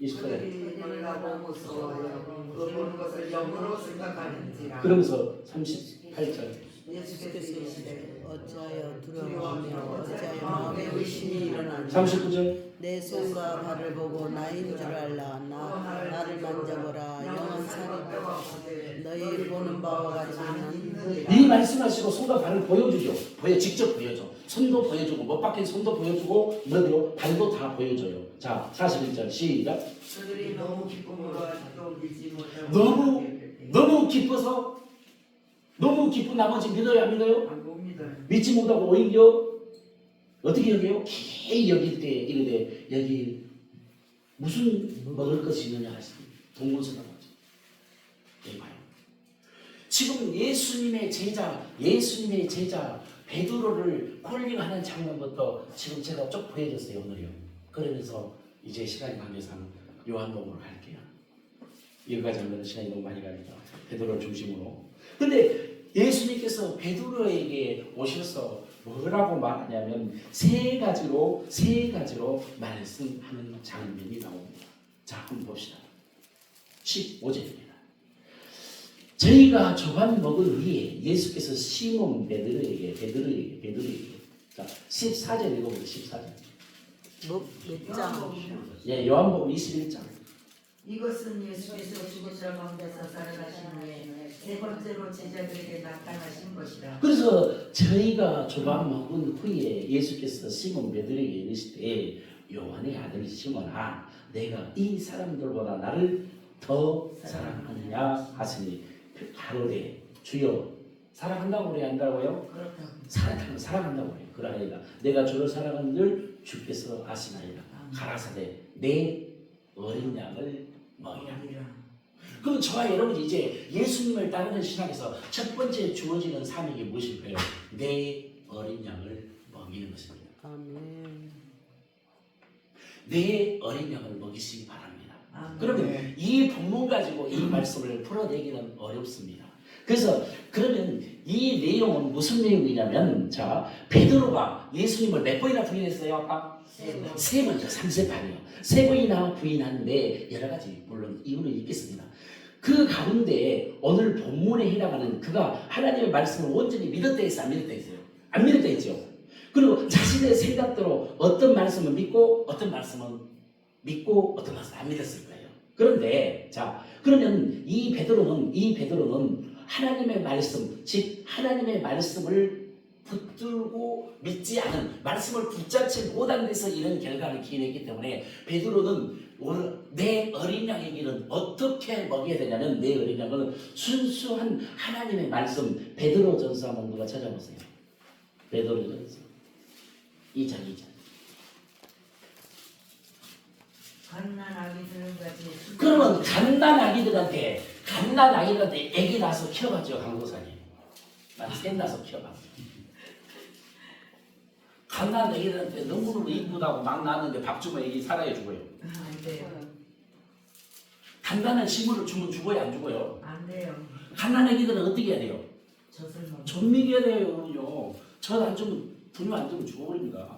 20절에 그들이 놀라고 무서워하여 그 보는 것을 영으로 생각하는지라. 그러면서 38절 예수께서 이르시되 어찌하여 두려워하며 어찌하여 마음에 의심이 일어나니 39절 내 손과 발을 보고 나인 줄 알라. 나를 만져보라. 영원 살이 너희 보는 바와 같이는 이 말씀하시고 손과 발을 보여주죠. 직접 보여줘. 손도 보여주고 못 박힌 손도 보여주고 뭐요? 발도 다 보여줘요. 자, 41절 시작. 그들이 너무 기쁨으로 아직도 믿지 못하고 너무 기뻐서 너무 기쁜 나머지 믿어요 안 믿어요? 못 믿어요. 믿지 못하고 오히려 어떻게 여겨요? 기이 여길 때 이르되 여기 무슨 먹을 것이 있느냐 하시니 동문서답 하죠. 여기 봐요. 지금 예수님의 제자 베드로를 콜링하는 장면부터 지금 제가 쭉 보여줬어요 오늘요. 그러면서 이제 시간이 관계상 요한복음으로 갈게요. 여기까지 하면 시간이 너무 많이 가니까 베드로를 중심으로. 근데 예수님께서 베드로에게 오셔서 뭐라고 말하냐면 세 가지로 말씀하는 장면이 나옵니다. 자, 한번 봅시다. 15절입니다. 저희가 조반 먹을 후에 예수께서 시몬 베드로에게 자, 14절 읽어보세요. 14절. 몇 장? 예, 요한복음 21장. 이것은 예수께서 죽은 자 가운데서 살아가신 후에 세 번째로 제자들에게 나타나신 것이라. 그래서 저희가 조반 먹은 후에 예수께서 시몬 베드로에게 이르시되 요한의 아들 시몬아 내가 이 사람들보다 나를 더 사랑하느냐 하시니 가로되 주여 사랑한다고 그래야 한다고요? 그렇다고. 사랑한다고 그래요. 그러하니라 내가 주를 사랑하는 줄 주께서 아시나이다. 가라사대 내 어린 양을 먹이라. 그럼 저와 여러분이 이제 예수님을 따르는 신앙에서 첫 번째 주어지는 사명이 무엇일까요? 내 어린 양을 먹이는 것입니다. 아멘. 내 어린 양을 먹이시기 바랍니다. 아멘. 그러면 이 본문 가지고 이 말씀을 풀어내기는 어렵습니다. 그러면 이 내용은 무슨 내용이냐면 자 베드로가 예수님을 몇 번이나 부인했어요? 아까? 세 번이죠. 3세판이요. 세 번이나 부인하는데 여러 가지 물론 이유는 있겠습니다. 그 가운데 오늘 본문에 해당하는 그가 하나님의 말씀을 온전히 믿었다 했어요? 안 믿었다 했어요? 안 믿었다 했죠. 그리고 자신의 생각대로 어떤 말씀을 믿고 어떤 말씀은 믿고 어떤 말씀을 안 믿었을 거예요. 그런데 자 그러면 이 베드로는 하나님의 말씀 즉 하나님의 말씀을 붙들고 믿지 않은 말씀을 붙잡지 못한 데서 이런 결과를 기인했기 때문에 베드로는 내 어린 양에게는 어떻게 먹여야 되냐면 내 어린 양은 순수한 하나님의 말씀 베드로전서 한번 누가 찾아보세요. 베드로전서 2장 갓난아기들같이 그러면 갓난아기들한테 애기 낳아서 키워봤죠. 강도사님 셋 낳아서 키워봤어요. 갓난아기들한테 너무너무 이쁘다고 막 낳았는데 밥 주면 애기 살아야 죽어요. 안 돼요. 단단한 식물을 주면 죽어요 안 죽어요? 안 돼요. 갓난아기들은 어떻게 해야 돼요? 젖을 먹어. 젖 먹여야 돼요. 그럼요. 젖 안 주면 분유 안 주면 죽어버립니다.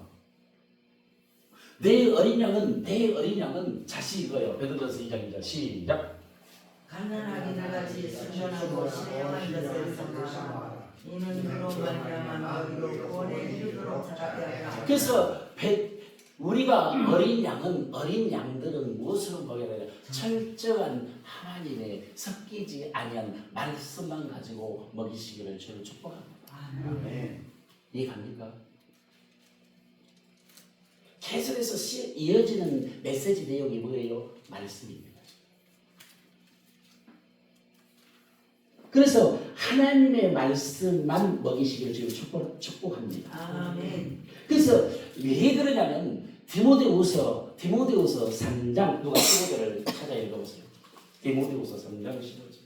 내 어린 양은 자식이고요. 베드로전서 2장입니다. 시작. 갓난아기들같이 순전하고 신령한 것을 삼아 이는 그로 말미암아 너희로 구원에 이르도록 자라게 하라. 그래서 우리가 어린 양들은 무엇으로 먹여야 되냐? 철저한 하나님의 섞이지 아니한 말씀만 가지고 먹이시기를 주를 축복합니다. 아멘. 이해갑니까? 계속해서 이어지는 메시지 내용이 뭐예요? 말씀입니다. 그래서 하나님의 말씀만 먹이시기를 지금 축복합니다. 아멘. 그래서 왜 그러냐면 디모데후서 디모데후서 3장 누가 15절을 찾아 읽어보세요. 디모데후서 3장 15절.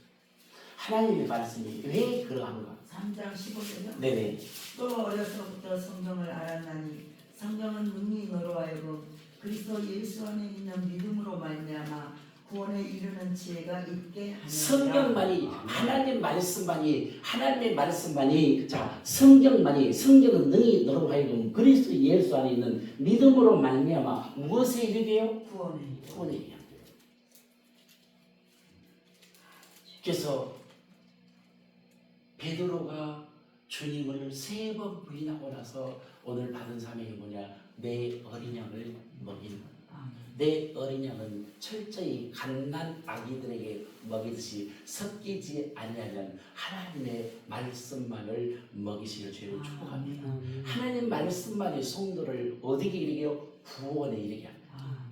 하나님의 말씀이 왜 그러한가? 3장 15절요? 네네. 또 어려서부터 성경을 알았나니 성경은 능히 너로 하여금 그리스도 예수 안에 있는 믿음으로 말미암아 구원에 이르는 지혜가 있게 하느니라. 성경만이 하나님 말씀만이 자 성경은 능히 너로 하여금 그리스도 예수 안에 있는 믿음으로 말미암아 무엇에 이르게요? 구원에 이르게. 그래서 베드로가 주님을 3번 부인하고 나서 오늘 받은 사명이 뭐냐? 내 어린 양을 먹이는 것. 내 어린 양은 철저히 갓난 아기들에게 먹이듯이 섞이지 아니하는 하나님의 말씀만을 먹이시길 주로 축복합니다. 하나님 말씀만이 성도를 어디게 이르게요? 구원에 이르게 합니다.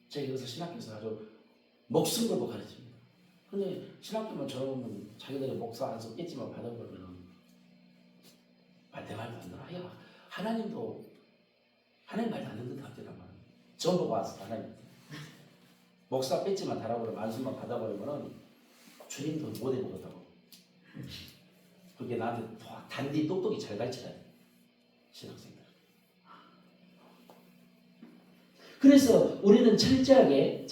제가 이것을 신학교에서 아주 목숨 걸고 가르칩니다. 근데 신학교만 저러면 자기들이 목사 안서 깼지만 받아보면 내 말도 안 들어. 야, 하나님도 하나님 말도 안 듣는 것 같더란 말이야. 저 보고 왔어. 하나님 목사 뺐지만 달아버리면 안수만 받아버리면 주님도 못 해보겠다고. 그게 나한테 단디 똑똑히 잘 가르쳐야 돼. 신학생들. 그래서 우리는 철저하게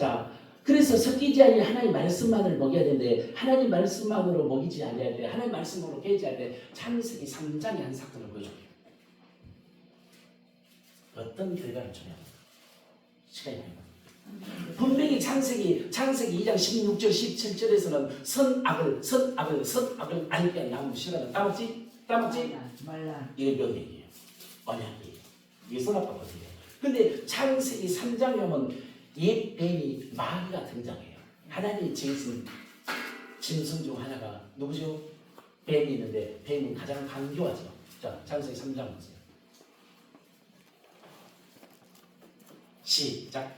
그래서 섞이지 않는 하나님 말씀만을 먹여야 되는데 하나님 말씀만으로 먹이지 않아야 돼. 하나님 말씀으로 깨지 않아야 돼. 창세기 3장의 한 사건을 보여줄게요. 어떤 결과를 초래합니까? 시간이 많이 걸립니다. 분명히 창세기 2장 16절 17절에서는 선악을 알게 나무 싫어하는 따먹지? 말라. 이게 명예예요. 언약이에요. 이게 선악과거든요. 근데 창세기 3장에 오면 옛 뱀이 마귀가 등장해요. 하나님이 지으신 짐승 중 하나가 누구죠? 뱀이 있는데 뱀은 가장 강교하죠. 자, 창세기 3장 보세요. 시작.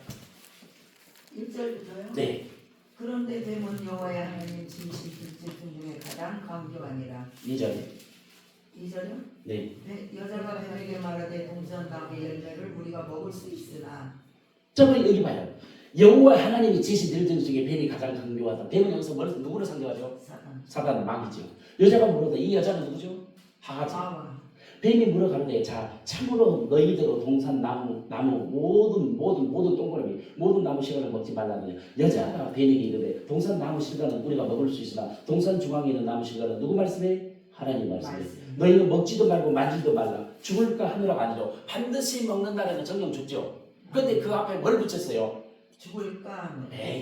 1절부터요? 네. 그런데 뱀은 여호와의 하나님 지으신 둘째 중에 가장 강교하니라. 2절. 2절요? 네. 여자가 뱀에게 말하되 동산 나무의 열매를 우리가 먹을 수 있으나. 저번에 여기 봐요. 여호와 하나님이 지으신 들들 중에 뱀이 가장 강교하다. 뱀은 여기서 누구를 상대하죠? 사단 마귀죠. 여자가 물어도 이 여자는 누구죠? 하하지. 뱀이 물어가는데 참으로 너희대로 동산 나무 모든 동그라미 모든 나무 실과를 먹지 말라느냐. 여자가 뱀에게 이르되 동산 나무 실과는 우리가 먹을 수 있으나 동산 중앙에 있는 나무 실과는 누구 말씀에? 하나님 말씀에. 너희는 먹지도 말고 만지도 말라. 죽을까 하느라가 아니죠. 반드시 먹는다라는 정령 죽죠. 근데 그 앞에 뭘 붙였어요? 죽을까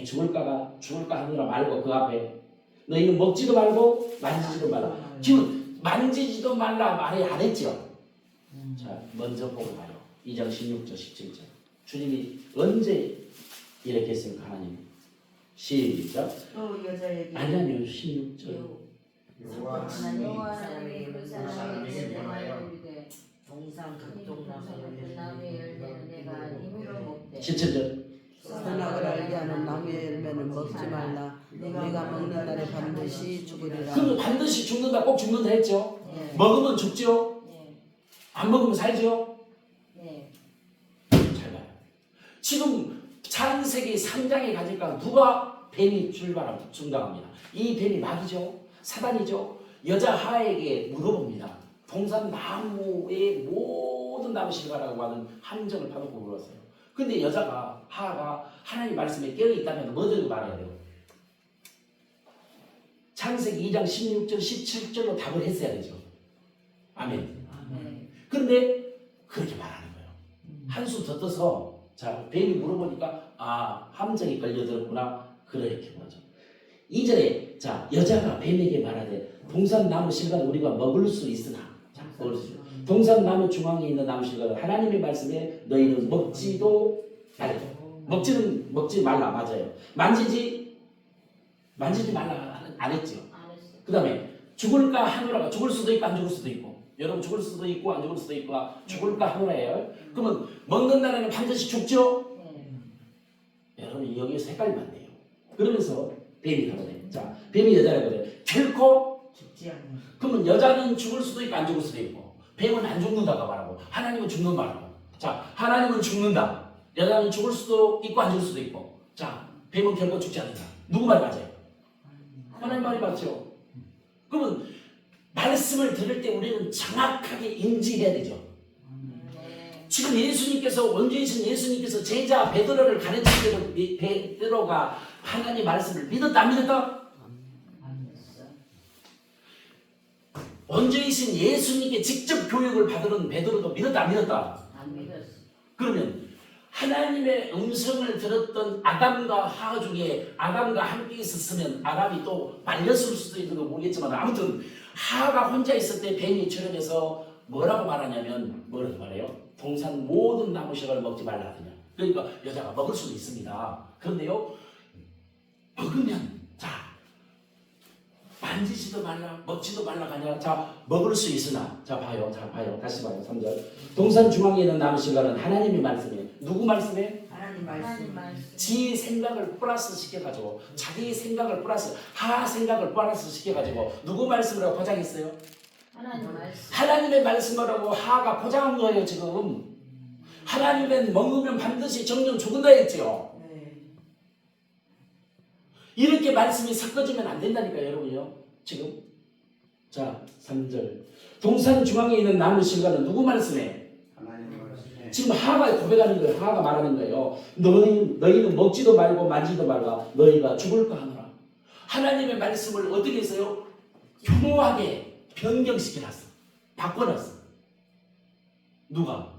하느라 말고 그 앞에 너희는 먹지도 말고 만지지도 말라. 지금 만지지도 말라 말이 안 했죠. 자, 먼저 보고 봐요. 2장 16절 17절. 주님이 언제 이렇게 했습니까? 하나님. 시작. 또 여자에게 아니요 16절. 하나님이 그 사람에게 명하여 이르되 동산 동산 그 나무의 열매는 내가 임의로 먹되 17절. 선악을 알게 하는 나무의 열매는 먹지 말라. 네가 먹는 날에 반드시 죽으리라. 그럼 반드시 죽는다, 꼭 죽는다 했죠. 네. 먹으면 죽죠. 네. 안 먹으면 살죠. 네. 잘 봐요. 지금 창세기 3장에 가니까 누가 뱀이 등장합니다. 이 뱀이 마귀죠. 사단이죠. 여자 하에게 물어봅니다. 동산 나무의 모든 나무 실과라고 하는 함정을 파놓고 물었어요. 근데 하하가 하나님 말씀에 깨어있다면 뭐 들고 말해야 돼요? 창세기 2장 16절 17절로 답을 했어야 되죠. 아멘. 네. 그런데 그렇게 말하는 거예요. 한숨 더 떠서 뱀이 물어보니까 함정이 걸려들었구나. 그렇게 보죠. 2절에 여자가 뱀에게 말하되 동산 나무 실과는 우리가 먹을 수 있으나 먹을 수 있으나 동산 나무 중앙에 있는 나무 실과는 하나님의 말씀에 너희는 먹지도 말라. 먹지 말라. 맞아요. 만지지 말라 안 했죠. 그 다음에 죽을까 하노라가 죽을 수도 있고 안 죽을 수도 있고 여러분 죽을 수도 있고 안 죽을 수도 있고 죽을까 하노라예요. 그러면 먹는 날에는 반드시 죽죠. 여러분 여기에서 헷갈리면 안 돼요. 그러면서 뱀이 가거든요. 뱀이 여자라고 그래요. 결코 죽지 않는. 그러면 여자는 죽을 수도 있고 안 죽을 수도 있고 뱀은 안 죽는다고 말하고 하나님은 죽는 말하고 자, 하나님은 죽는다. 여자는 죽을 수도 있고 안 죽을 수도 있고. 자, 뱀은 결코 죽지 않는다. 누구 말이 맞아요? 하나님 말이 맞죠. 그러면 말씀을 들을 때 우리는 정확하게 인지해야 되죠. 지금 예수님께서 원주이신 예수님께서 제자 베드로를 가르치는 베드로가 하나님 말씀을 믿었다 안 믿었다? 원주이신 예수님께 직접 교육을 받은 베드로도 믿었다 안 믿었다? 안 믿었어. 그러면 하나님의 음성을 들었던 아담과 하와 중에 아담과 함께 있었으면 아담이 또 말렸을 수도 있는 거 모르겠지만 아무튼 하와가 혼자 있을 때 뱀이 출현해서 뭐라고 말하냐면 뭐라고 말해요? 동산 모든 나무식을 먹지 말라 하더냐. 그러니까 여자가 먹을 수도 있습니다. 그런데요 먹으면 자 만지지도 말라 먹지도 말라가 아니라 자 먹을 수 있으나 자 봐요 다시 봐요 3절 동산 중앙에 있는 나무식은 하나님의 말씀이에요. 누구 말씀이에요? 하나님 하나님 말씀. 말씀. 지 생각을 플러스 시켜가지고 자기 생각을 플러스 하 생각을 플러스 시켜가지고 누구 말씀이라고 포장했어요? 하나님 말씀. 하나님의 말씀이라고 하가 포장한 거예요 지금. 하나님은 먹으면 반드시 정령 죽는다 했죠. 네. 이렇게 말씀이 섞어지면 안 된다니까요 여러분요 지금. 자 3절 동산 중앙에 있는 나무 실과는 누구 말씀이에요? 지금 하가 고백하는 거예요. 하가 말하는 거예요. 너희는 먹지도 말고 만지도 말라. 너희가 죽을까 하노라. 하나님의 말씀을 어떻게 했어요? 교묘하게 변경시켜놨어. 바꿔놨어. 누가?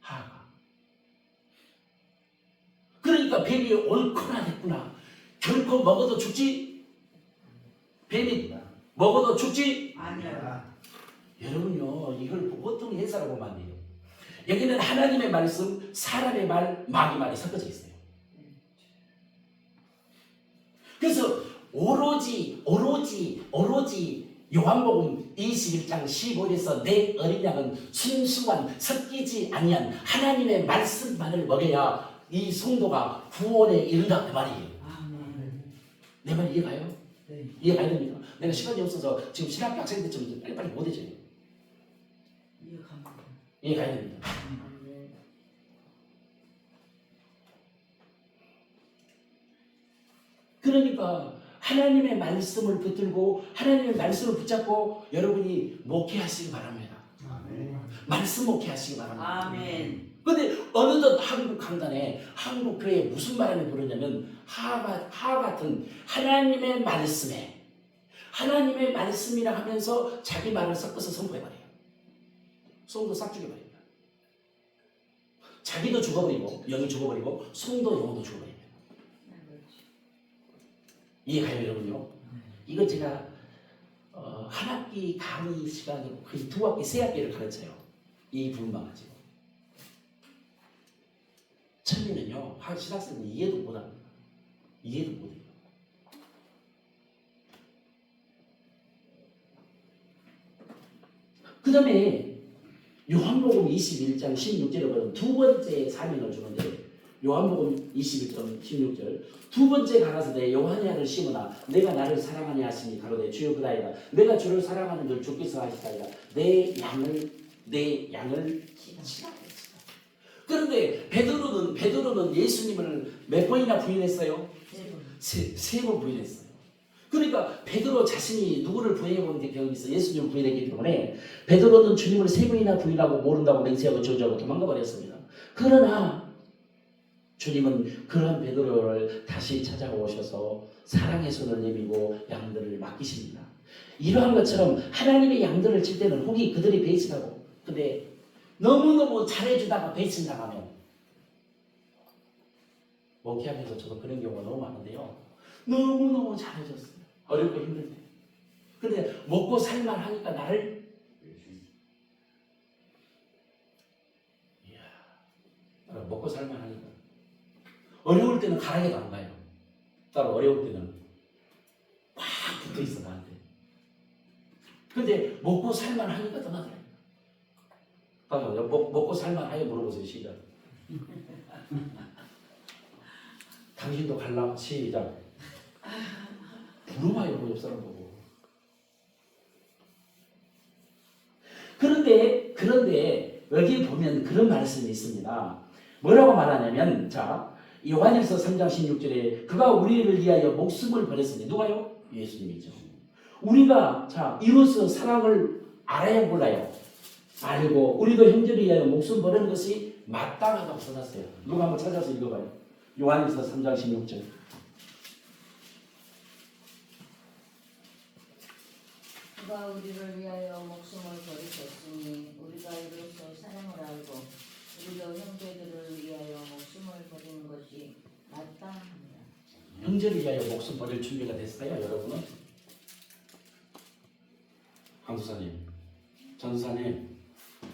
하가. 그러니까 뱀이 옳거나 됐구나. 결코 먹어도 죽지? 뱀이 먹어도 죽지? 아니야. 여러분요 이걸 보통 해석하고 보면 안 돼요. 여기는 하나님의 말씀, 사람의 말, 마귀 말이 섞어져 있어요. 그래서 오로지 요한복음 21장 15절에서 내 어린 양은 순수한 섞이지 아니한 하나님의 말씀만을 먹여야 이 성도가 구원에 이른다 그 말이에요. 아멘. 내 말 이해가요? 네. 이해가야 됩니다. 내가 시간이 없어서 지금 신학교 학생들처럼 빨리빨리 못 해줘요. 이해갑니다. 이해가야 됩니다. 그러니까 하나님의 말씀을 붙들고 하나님의 말씀을 붙잡고 여러분이 목회하시기 바랍니다. 말씀 목회하시기 바랍니다. 아멘. 근데 어느덧 한국 강단에 한국 교회에 무슨 바람이 부르냐면 하 같은 하나님의 말씀에 하나님의 말씀이라 하면서 자기 말을 섞어서 선포해버려요. 성도 싹 죽여버립니다. 자기도 죽어버리고 영이 죽어버리고 성도 영도 죽어버립니다. 이해가요 여러분요? 이건 제가 한 학기 강의 시간으로 거의 2학기, 3학기를 가르쳐요. 이 부분만 가지고. 처음에는요 신학생은 이해도 못합니다. 이해도 못해요. 그 다음에 요한복음 21장 16절에 보면 두 번째 사명을 주는데 요한복음 21장 16절 두 번째 가라사대 요한의 아들 시몬아 내가 나를 사랑하냐 하시니 가로되 주여 그다이다 내가 주를 사랑하는 줄 주께서 하시다이다 내 양을 치라. 그런데 베드로는 예수님을 몇 번이나 부인했어요? 세 번 부인했어요. 그러니까 베드로 자신이 누구를 부인해본 경험이 있어. 예수님을 부인했기 때문에 베드로는 주님을 3번이나 부인하고 모른다고 맹세하고 저주하고 도망가 버렸습니다. 그러나 주님은 그러한 베드로를 다시 찾아오셔서 사랑의 손을 내밀고 양들을 맡기십니다. 이러한 것처럼 하나님의 양들을 칠 때는 혹이 그들이 배신하고 근데 너무너무 잘해주다가 배신당하면 목회하면서 저도 그런 경우가 너무 많은데요. 너무너무 잘해줬어요. 어렵고 힘들 때. 근데 먹고 살만 하니까 나를 먹고 살만 하니까 어려울 때는 가랑이도 안 가요. 따로 어려울 때는 꽉 붙어 있어 나한테. 근데 먹고 살만 하니까 떠나더라고요. 먹고 살만 하여 물어보세요. 시작. 당신도 갈라? 시작. 물어봐요. 옆 사람 보고. 그런데 여기 보면 그런 말씀이 있습니다. 뭐라고 말하냐면 자 요한일서 3장 16절에 그가 우리를 위하여 목숨을 버렸으니 누가요? 예수님이죠. 우리가 자 이로써 사랑을 알아야 몰라요. 알고 우리도 형제를 위하여 목숨 버리는 것이 마땅하다고 써놨어요. 누가 한번 찾아서 읽어봐요. 요한일서 3장 16절. 그가 우리를 위하여 목숨을 버리셨으니 우리가 이로써 사랑을 알고 우리도 형제들을 위하여 목숨을 버리는 것이 마땅합니다. 형제를 위하여 목숨 버릴 준비가 됐어요, 여러분은? 강수사님, 전수사님,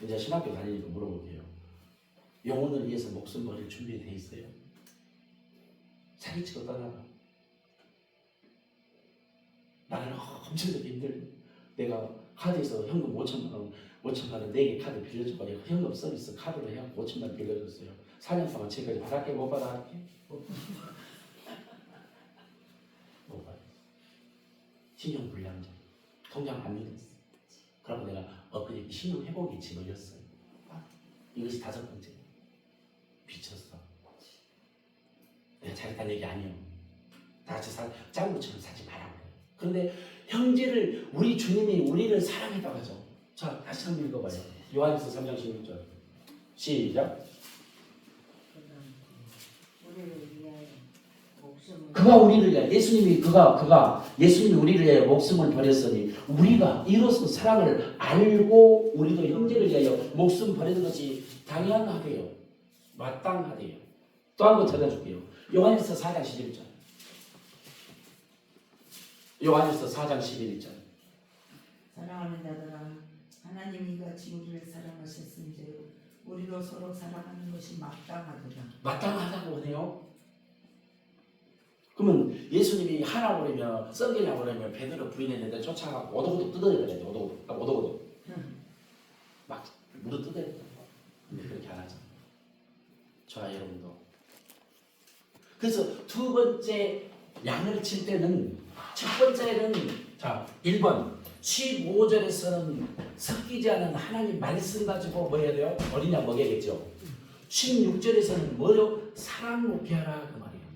이제 신학교 다니니까 물어볼게요. 영혼을 위해서 목숨 버릴 준비돼 있어요? 사기치고 떠나가. 나는 엄청나게 힘들고 내가 카드에서 현금 5천만 원 4개 카드 빌려줄 거예요. 현금 서비스 카드로 해갖고 5천만 원 빌려줬어요. 4년 동안 지금까지 받았게 못 받았게? 못 받았어. 신용불량자. 통장 안 믿었어. 그러고 내가 엊그제 신용회복이 지걸렸어요. 이것이 5번째. 미쳤어. 내가 잘했다는 얘기 아니에요. 다 같이 작은 것처럼 사지 말라고 그래요. 그런데 형제를 우리 주님이 우리를 사랑했다고 하죠. 자 다시 한번 읽어봐요. 요한일서 3장 16절 시작. 우리를 위하여 목숨을 그가 우리를 위하여 예수님이 우리를 위하여 목숨을 버렸으니 우리가 이로써 사랑을 알고 우리도 형제를 위하여 목숨 버리는 것이 당연하대요. 마땅하대요. 또 한 번 찾아줄게요. 요한일서 4장 11절. 요한일서 4장 11절. 사랑하는 자들아 하나님이 이같이 우리를 사랑하셨은즉 우리도 서로 사랑하는 것이 마땅하도다. 마땅하다고 하네요. 그러면 예수님이 하라고 그러면 썩이려고 그러면 베드로 부인했는데 쫓아가고 오도고도 뜯어야 돼. 오도고도 막 무릎 뜯어야 돼. 근데 그렇게 안 하죠. 저와 여러분도. 그래서 두 번째 양을 칠 때는 첫 번째는 자 1번 15절에서는 섞이지 않은 하나님 말씀 가지고 뭐 해야 돼요? 어린 양 먹여야겠죠. 16절에서는 뭐요? 사랑 높게 하라 그 말이에요.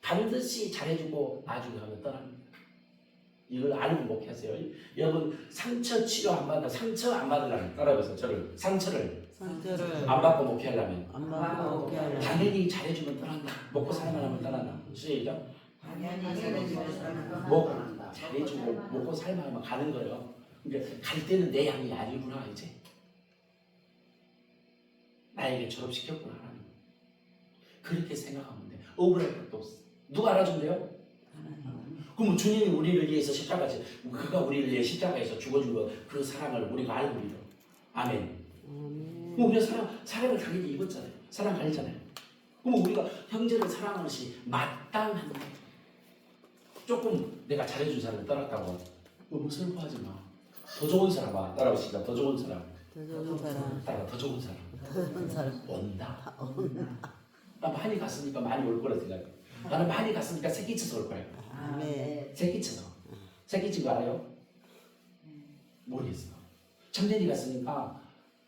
반드시 잘해주고 나중에 하면 떠납니다. 이걸 알고 목회하세요. 여러분 상처 치료 안 받아 상처 안 받으려면 따라해보세요. 저를 상처를 안 받고 목회하려면 안 받고 목회하려면 당연히 잘해주면 떠난다. 먹고 살만 하면 떠난다. 시작. 당연히 잘해주면 사랑하는 뭐 잘해주고 먹고 살만 하면 가는 거예요. 그러니까 갈 때는 내 양이 아니구나 이제. 나에게 졸업시켰구나 하나님. 그렇게 생각하면 돼. 억울할 것도 없어. 누가 알아준대요? 그럼 주님이 우리를 위해서 십자가에서 그가 우리를 위해 십자가에서 죽어준 그 사랑을 우리가 알고 믿어. 아멘. 그럼 우리가 사랑을 당연히 입었잖아요. 사랑 알잖아요. 그럼 우리가 형제를 사랑하는 것이 마땅한 거예요. 조금 내가 잘해준 사람을 떠났다고 너무 슬퍼하지 마. 더 좋은 사람 따라오시다. 더 좋은 사람. 따라 더 좋은 사람. 온다. 나 많이 갔으니까 많이 올 거라 생각해. 나는 많이 갔으니까 새끼쳐서 올 거야. 아멘. 새끼쳐서. 새끼친 거 알아요? 모르겠어. 청년이 갔으니까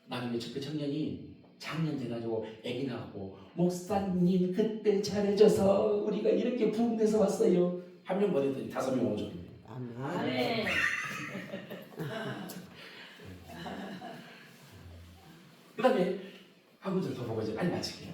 나중에 그 청년이 작년 돼가지고 애기 낳고 목사님 그때 잘해줘서 우리가 이렇게 부흥돼서 왔어요. 한 명 보냈더니 5명 오셨네. 아멘. 그 다음에 한 구절 더 보고 이제 빨리 마칠게요.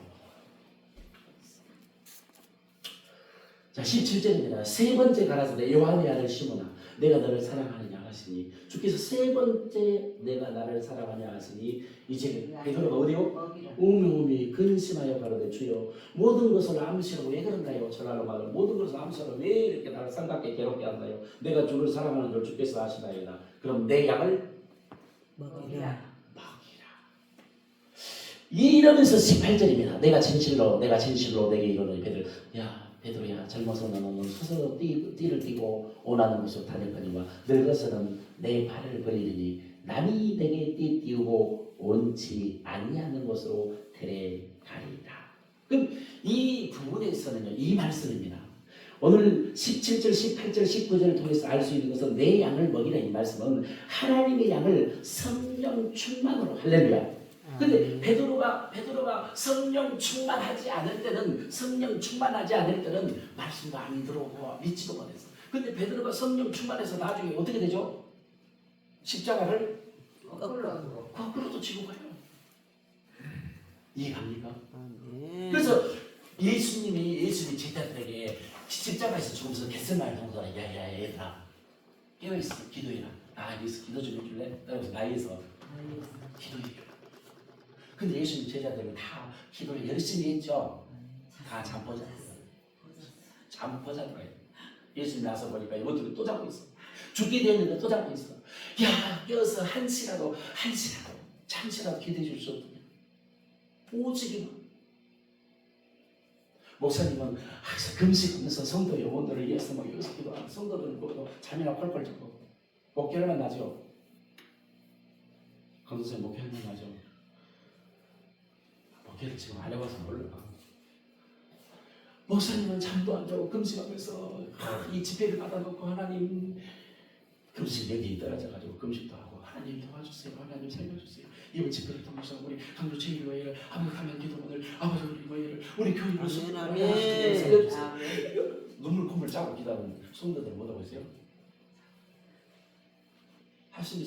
자 17절입니다. 세 번째 가라사대 요한의 아들 시몬아 내가 너를 사랑하느냐 하시니 주께서 세 번째 내가 나를 사랑하냐 하시니 이제 베드로가 어디요? 우미우미 근심하여 가로되 주여 모든 것을 암시로 왜 그런가요? 전하는 말을 모든 것을 암시로 왜 이렇게 나를 삼갑게 괴롭게 한다요? 내가 주를 사랑하는 줄 주께서 아시나이다. 그럼 내 양을 먹이라. 이러면서 18절입니다. 내가 진실로 내게 이르노니 베드로야 젊어서 너는 스스로 띠를 띠고 원하는 곳으로 다닐 거니와 늙어서는 내 발을 벌리니 남이 내게 띠 띄우고 원치 아니하는 곳으로 데려가리라. 그럼 이 부분에서는요 이 말씀입니다. 오늘 17절, 18절, 19절을 통해서 알 수 있는 것은 내 양을 먹이라 이 말씀은 하나님의 양을 성령 충만으로 할렐루야. 근데 베드로가 성령 충만하지 않을 때는 말씀도 안 들어오고 믿지도 못했어. 근데 베드로가 성령 충만해서 나중에 어떻게 되죠? 십자가를 거꾸로도 지고 가요. 이해갑니까? 아멘. 그래서 예수님이 제자들에게 십자가에서 죽으면서 겟세마네 동산에 야야 얘들아 깨어있어 기도해라. 여기서 기도 좀 해줄래? 그래서 나이에서 기도해요. 근데 예수님 제자들은 다 기도를 열심히 했죠. 다 잠포자들어요. 예수님 나서 보니까 이것들을 또 잡고 있어. 죽게 되었는데 또 잡고 있어. 야 여기서 한시라도 잠시라도 기도해 줄 수 없느냐. 오직이만. 목사님은 항상 금식하면서 성도 영혼들을 위해서 막 여기서 기도하는 성도들을 보고 자매가 펄펄 잡고 목결만 나죠. 건도생 목결만 나죠. 목결을 지금 안 해봐서 몰라. 목사님은 잠도 안 자고 금식하면서 이 집회를 받아놓고 하나님 금식 여기 떨어져가지고 금식도 하고 하나님 도와주세요. 하나님 살려주세요. 이번 집회를 통해서 우리 강조 제1교회를 아무하면 기도문을 아버지 우리 교회를 우리 교회를 살려주세요. 눈물 콧물 짜고 기도하는 성도들 못 하고 있어요. 할 수 있어요.